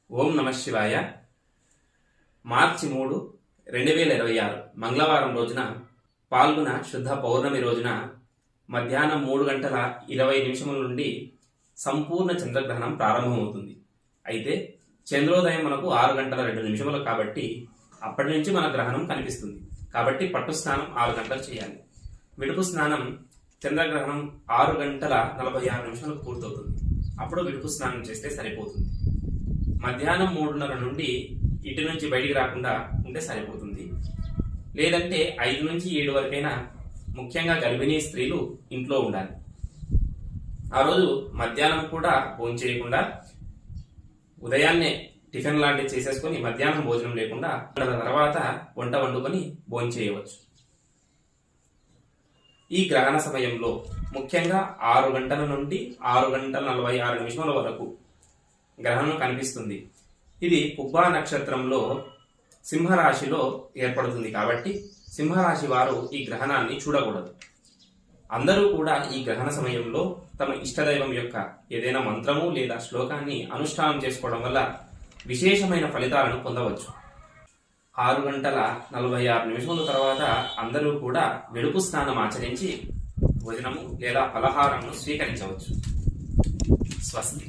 ఓం నమ శివాయ. మార్చి 3, 2026 మంగళవారం రోజున పాల్గొన శుద్ధ పౌర్ణమి రోజున మధ్యాహ్నం 3:20 నుండి సంపూర్ణ చంద్రగ్రహణం ప్రారంభమవుతుంది. అయితే చంద్రోదయం మనకు 6:02 కాబట్టి అప్పటి నుంచి మన గ్రహణం కనిపిస్తుంది. కాబట్టి పట్టు స్నానం 6 గంటలు చేయాలి. విడుపు స్నానం చంద్రగ్రహణం 6:46 పూర్తవుతుంది. అప్పుడు విడుపు స్నానం చేస్తే సరిపోతుంది. మధ్యాహ్నం 3:30 నుండి ఇంటి నుంచి బయటికి రాకుండా ఉంటే సరిపోతుంది. లేదంటే 5 నుంచి 7 వరకైనా ముఖ్యంగా గర్భిణీ స్త్రీలు ఇంట్లో ఉండాలి. ఆ రోజు మధ్యాహ్నం కూడా భోజనం చేయకుండా ఉదయాన్నే టిఫిన్ లాంటివి చేసేసుకొని మధ్యాహ్నం భోజనం లేకుండా తర్వాత వంట వండుకొని భోజనం చేయవచ్చు. ఈ గ్రహణ సమయంలో ముఖ్యంగా 6 గంటల నుండి 6:46 వరకు గ్రహణం కనిపిస్తుంది. ఇది పుబ్బా నక్షత్రంలో సింహరాశిలో ఏర్పడుతుంది. కాబట్టి సింహరాశి వారు ఈ గ్రహణాన్ని చూడకూడదు. అందరూ కూడా ఈ గ్రహణ సమయంలో తమ ఇష్టదైవం యొక్క ఏదైనా మంత్రము లేదా శ్లోకాన్ని అనుష్ఠానం చేసుకోవడం వల్ల విశేషమైన ఫలితాలను పొందవచ్చు. 6:46 తర్వాత అందరూ కూడా వెడుపు స్నానం ఆచరించి భోజనము లేదా ఫలహారమును స్వీకరించవచ్చు. స్వస్తి.